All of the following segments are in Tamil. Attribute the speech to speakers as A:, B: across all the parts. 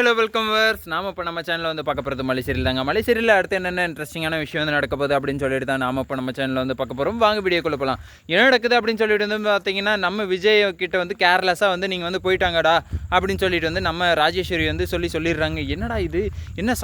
A: Hello welcome verse. நாம் இப்போ நம்ம சேனலில் வந்து பார்க்க போகிறது மலை சீரியல் தாங்க. மலை சீரியலில் அடுத்து என்னென்ன இன்ட்ரெஸ்டிங்கான விஷயம் வந்து நடக்க போகுது அப்படின்னு சொல்லிட்டு தான் நாம் இப்போ நம்ம சேனலில் வந்து பார்க்க போகிறோம். வாங்க வீடியோக்குள்ளே போகலாம். என்ன நடக்குது அப்படின்னு சொல்லிட்டு வந்து பார்த்தீங்கன்னா, நம்ம விஜய் கிட்ட வந்து கேர்லெஸ்ஸாக வந்து நீங்கள் வந்து போயிட்டாங்கடா அப்படின்னு சொல்லிட்டு வந்து நம்ம ராஜேஸ்வரி வந்து சொல்லிடுறாங்க. என்னடா இது, என்ன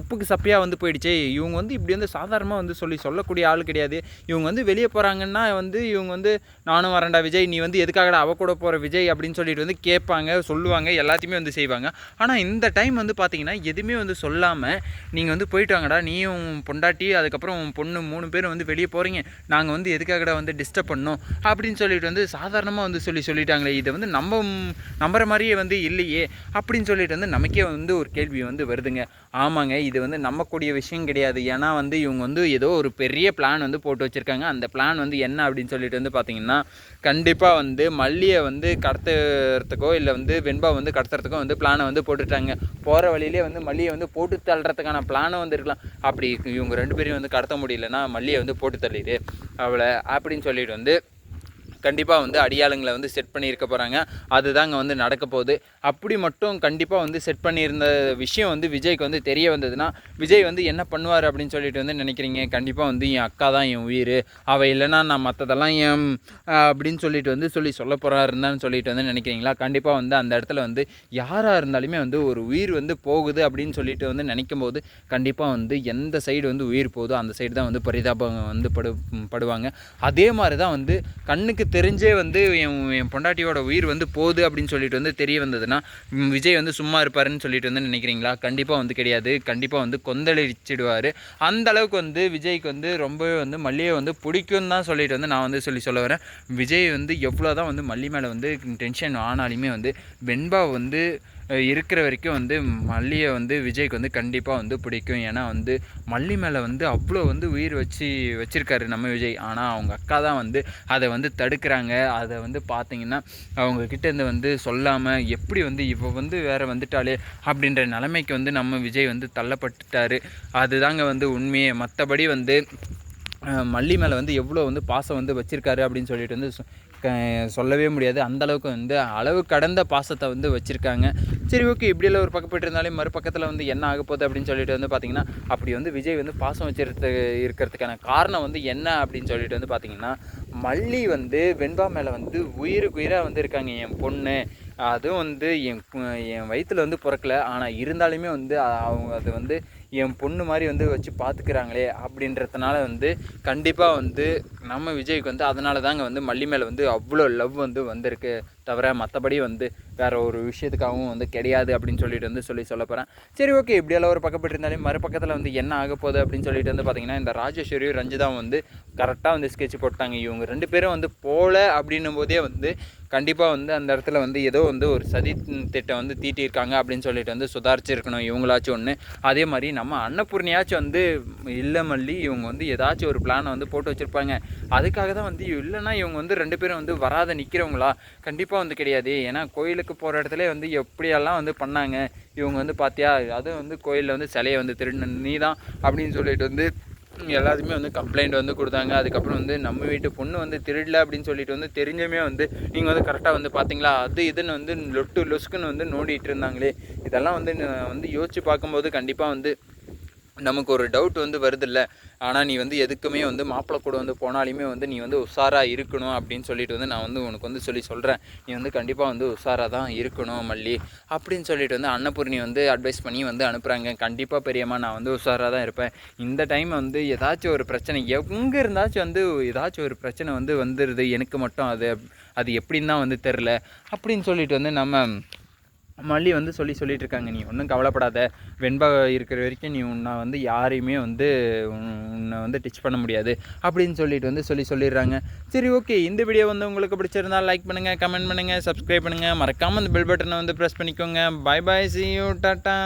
A: உப்புக்கு சப்பையாக வந்து போயிடுச்சு. இவங்க வந்து இப்படி வந்து சாதாரணமாக வந்து சொல்லக்கூடிய ஆள் கிடையாது. இவங்க வந்து வெளியே போகிறாங்கன்னா வந்து இவங்க வந்து நானும் வரேன்டா விஜய், நீ வந்து எதுக்காகடா அவ கூட போகிற விஜய் அப்படின்னு சொல்லிட்டு வந்து கேட்பாங்க, சொல்லுவாங்க, எல்லாத்தையுமே வந்து செய்வாங்க. ஆனால் இந்த டைம் வந்து பார்த்தீங்கன்னா எதுவுமே வந்து சொல்லாமல் நீங்கள் வந்து போயிட்டு வாங்கடா, நீயும் பொண்டாட்டி அதுக்கப்புறம் பொண்ணு 3 பேரும் வந்து வெளியே போகிறீங்க, நாங்கள் வந்து எதுக்காகடா வந்து டிஸ்டர்ப் பண்ணோம் அப்படின்னு சொல்லிட்டு வந்து சாதாரணமாக வந்து சொல்லிட்டாங்களே, இதை வந்து நம்புற மாதிரியே வந்து இல்லையே அப்படின்னு சொல்லிட்டு வந்து நமக்கே வந்து ஒரு கேள்வி வந்து வருதுங்க. ஆமாங்க, இது வந்து நம்பக்கூடிய விஷயம் கிடையாது. ஏன்னா வந்து இவங்க வந்து ஏதோ ஒரு பெரிய பிளான் வந்து போட்டு வச்சுருக்காங்க. அந்த பிளான் வந்து என்ன அப்படின்னு சொல்லிட்டு வந்து பார்த்திங்கன்னா, கண்டிப்பாக வந்து மல்லியை வந்து கடத்துறதுக்கோ இல்லை வந்து வெண்பா வந்து கடத்துறதுக்கோ வந்து பிளானை வந்து போட்டுட்டாங்க. போகிற வழியிலே வந்து மல்லியை வந்து போட்டு தள்ளுறதுக்கான பிளானும் வந்து இருக்கலாம். அப்படி இவங்க 2 பேரையும் வந்து கடத்த முடியலன்னா மல்லியை வந்து போட்டு தள்ளிடு அவளை அப்படின்னு சொல்லிட்டு வந்து கண்டிப்பாக வந்து அடியாளுங்களை வந்து செட் பண்ணியிருக்க போகிறாங்க. அதுதாங்க வந்து நடக்க போகுது. அப்படி மட்டும் கண்டிப்பாக வந்து செட் பண்ணியிருந்த விஷயம் வந்து விஜய்க்கு வந்து தெரிய வந்ததுன்னா விஜய் வந்து என்ன பண்ணுவார் அப்படின்னு சொல்லிட்டு வந்து நினைக்கிறீங்க? கண்டிப்பாக வந்து என் அக்கா தான் என் உயிர், அவள் இல்லைன்னா நான் மற்றதெல்லாம் என் அப்படின்னு சொல்லிட்டு வந்து சொல்ல போகிறாருந்தான்னு சொல்லிட்டு வந்து நினைக்கிறீங்களா? கண்டிப்பாக வந்து அந்த இடத்துல வந்து யாராக இருந்தாலுமே வந்து ஒரு உயிர் வந்து போகுது அப்படின்னு சொல்லிட்டு வந்து நினைக்கும் போது கண்டிப்பாக வந்து எந்த சைடு வந்து உயிர் போகுதோ அந்த சைடு தான் வந்து பரிதாபம் வந்து படுவாங்க. அதே மாதிரி தான் வந்து கண்ணுக்கு தெரிஞ்சே வந்து என் பொண்டாட்டியோட உயிர் வந்து போகுது அப்படின்னு சொல்லிட்டு வந்து தெரிய வந்ததுன்னா விஜய் வந்து சும்மா இருப்பாருன்னு சொல்லிட்டு வந்து நினைக்கிறீங்களா? கண்டிப்பாக வந்து கிடையாது. கண்டிப்பாக வந்து கொந்தளிச்சிடுவார். அந்த அளவுக்கு வந்து விஜய்க்கு வந்து ரொம்பவே வந்து மல்லியை வந்து பிடிக்கும் தான் சொல்லிட்டு வந்து நான் வந்து சொல்ல வரேன். விஜய் வந்து எவ்வளோ தான் வந்து மல்லி மேலே வந்து டென்ஷன் ஆனாலுமே வந்து வெண்பா வந்து இருக்கிற வரைக்கும் வந்து மல்லியை வந்து விஜய்க்கு வந்து கண்டிப்பாக வந்து பிடிக்கும். ஏன்னா வந்து மல்லி மேலே வந்து அவ்வளோ வந்து உயிர் வச்சிருக்காரு நம்ம விஜய். ஆனால் அவங்க அக்கா தான் வந்து அதை வந்து தடுக்கிறாங்க. அதை வந்து பார்த்திங்கன்னா அவங்கக்கிட்டேருந்து வந்து சொல்லாமல் எப்படி வந்து இவ வந்து வேறு வந்துட்டாலே அப்படின்ற நிலைமைக்கு வந்து நம்ம விஜய் வந்து தள்ளப்பட்டுட்டார். அதுதாங்க வந்து உண்மையே. மற்றபடி வந்து மல்லி மேலே வந்து எவ்வளோ வந்து பாசம் வந்து வச்சுருக்காரு அப்படின்னு சொல்லிட்டு வந்து சொல்லவே முடியாது. அந்தளவுக்கு வந்து அளவு கடந்த பாசத்தை வந்து வச்சுருக்காங்க. சரி, ஓகே, இப்படியெல்லாம் ஒரு பக்கம் போய்ட்டு இருந்தாலே மறுபக்கத்தில் வந்து என்ன ஆக போகுது அப்படின்னு சொல்லிட்டு வந்து பார்த்திங்கன்னா, அப்படி வந்து விஜய் வந்து பாசம் இருக்கிறதுக்கான காரணம் வந்து என்ன அப்படின்னு சொல்லிட்டு வந்து பார்த்திங்கன்னா, மல்லி வந்து வெண்பா மேலே வந்து உயிராக வந்து இருக்காங்க. என் பொண்ணு அதுவும் வந்து என் வயிற்றில் வந்து பிறக்கலை, ஆனால் இருந்தாலுமே வந்து அவங்க அது வந்து என் பொண்ணு மாதிரி வந்து வச்சு பார்த்துக்கிறாங்களே அப்படின்றதுனால வந்து கண்டிப்பாக வந்து நம்ம விஜய்க்கு வந்து அதனால தாங்க வந்து மல்லி மேலே வந்து அவ்வளோ லவ் வந்து வந்திருக்கு. தவிர மற்றபடி வந்து வேறு ஒரு விஷயத்துக்காகவும் வந்து கிடையாது அப்படின்னு சொல்லிட்டு வந்து சொல்ல போகிறேன். சரி, ஓகே, இப்படியெல்லாம் ஒரு பக்கப்பட்டு இருந்தாலும் மறுபக்கத்தில் வந்து என்ன ஆக போகுது அப்படின்னு சொல்லிட்டு வந்து பார்த்திங்கன்னா, இந்த ராஜேஸ்வரியும் ரஞ்சிதாவும் வந்து கரெக்டாக வந்து ஸ்கெட்ச் போட்டாங்க. இவங்க 2 பேரும் வந்து போகல அப்படின்னும் போதே வந்து கண்டிப்பாக வந்து அந்த இடத்துல வந்து ஏதோ வந்து ஒரு சதி திட்டம் வந்து தீட்டியிருக்காங்க அப்படின்னு சொல்லிட்டு வந்து சுதாரிச்சிருக்கணும் இவங்களாச்சும் ஒன்று. அதே மாதிரி நம்ம அன்னபூர்ணியாச்சும் வந்து இல்லை மல்லி, இவங்க வந்து ஏதாச்சும் ஒரு பிளானை வந்து போட்டு வச்சுருப்பாங்க. அதுக்காக தான் வந்து இல்லைன்னா இவங்க வந்து 2 பேரும் வந்து வராத நிற்கிறவங்களா? கண்டிப்பாக வந்து கிடையாது. ஏன்னா கோயிலுக்கு போகிற இடத்துல வந்து எப்படியெல்லாம் வந்து பண்ணாங்க இவங்க வந்து பார்த்தியா, அதுவும் வந்து கோயிலில் வந்து சிலையை வந்து திருடு நீ தான் அப்படின்னு சொல்லிட்டு வந்து எல்லாத்துக்குமே வந்து கம்ப்ளைண்ட் வந்து கொடுத்தாங்க. அதுக்கப்புறம் வந்து நம்ம வீட்டு பொண்ணு வந்து திருடல அப்படின்னு சொல்லிட்டு வந்து தெரிஞ்சுமே வந்து நீங்கள் வந்து கரெக்டாக வந்து பார்த்தீங்களா, அது இதுன்னு வந்து லொஸ்க்குன்னு வந்து நோண்டிகிட்டு இருந்தாங்களே. இதெல்லாம் வந்து யோசித்து பார்க்கும்போது கண்டிப்பாக வந்து நமக்கு ஒரு டவுட் வந்து வருதில்ல. ஆனால் நீ வந்து எதுக்குமே வந்து மாப்பிள்ளை கூட வந்து போனாலுமே வந்து நீ வந்து உஷாராக இருக்கணும் அப்படின்னு சொல்லிட்டு வந்து நான் வந்து உனக்கு வந்து சொல்கிறேன். நீ வந்து கண்டிப்பாக வந்து உஷாராக தான் இருக்கணும் மல்லி அப்படின்னு சொல்லிட்டு வந்து அன்னபூர்ணி வந்து அட்வைஸ் பண்ணி வந்து அனுப்புகிறாங்க. கண்டிப்பாக பெரியம்மா, நான் வந்து உஷாராக தான் இருப்பேன். இந்த டைம் வந்து ஏதாச்சும் ஒரு பிரச்சனை எங்கே இருந்தாச்சும் வந்து ஏதாச்சும் ஒரு பிரச்சனை வந்து வந்துடுது எனக்கு மட்டும், அது எப்படின்னு தான் வந்து தெரில அப்படின்னு சொல்லிட்டு வந்து நம்ம மல்லி வந்து சொல்லிட்டு இருக்காங்க. நீ ஒன்றும் கவலைப்படாத, வெண்பா இருக்கிற வரைக்கும் நீ உன்னை வந்து யாரையுமே வந்து உன்னை வந்து டிச் பண்ண முடியாது அப்படின்னு சொல்லிட்டு வந்து சொல்லிடுறாங்க. சரி, ஓகே, இந்த வீடியோ வந்து உங்களுக்கு பிடிச்சிருந்தால் லைக் பண்ணுங்கள், கமெண்ட் பண்ணுங்கள், சப்ஸ்கிரைப் பண்ணுங்கள், மறக்காமல் அந்த பெல் பட்டனை வந்து ப்ரெஸ் பண்ணிக்கோங்க. Bye bye, see you, tata.